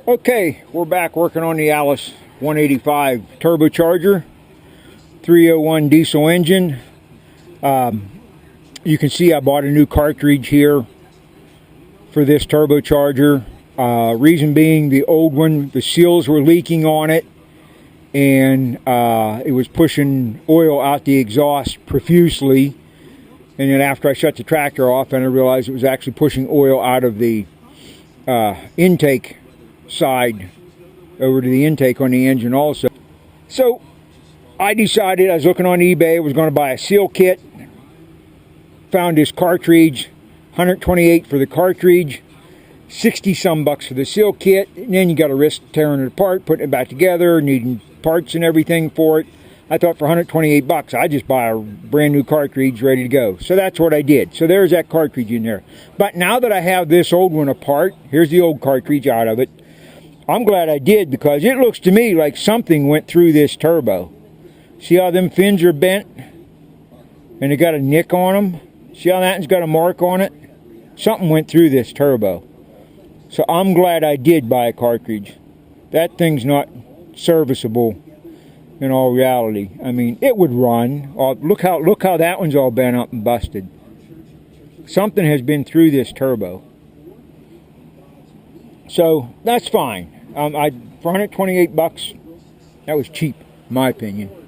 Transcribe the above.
Okay, we're back working on the Alice 185 turbocharger, 301 diesel engine. You can see I bought a new cartridge here for this turbocharger. Reason being, the old one, the seals were leaking on it, and it was pushing oil out the exhaust profusely. And then after I shut the tractor off, and I realized it was actually pushing oil out of the intake side over to the intake on the engine also. So I decided, I was looking on eBay, I was going to buy a seal kit. Found this cartridge, 128 for the cartridge, 60 some bucks for the seal kit, and then you got to risk tearing it apart, putting it back together, needing parts and everything for it. I thought for 128 bucks, I'd just buy a brand new cartridge ready to go. So that's what I did. So there's that cartridge in there. But now that I have this old one apart, here's the old cartridge out of it. I'm glad I did, because it looks to me like something went through this turbo. See how them fins are bent? And they got a nick on them? See how that one's got a mark on it? Something went through this turbo. So I'm glad I did buy a cartridge. That thing's not serviceable in all reality. I mean, it would run. Look how that one's all bent up and busted. Something has been through this turbo. So that's fine. For 128 bucks, that was cheap, in my opinion.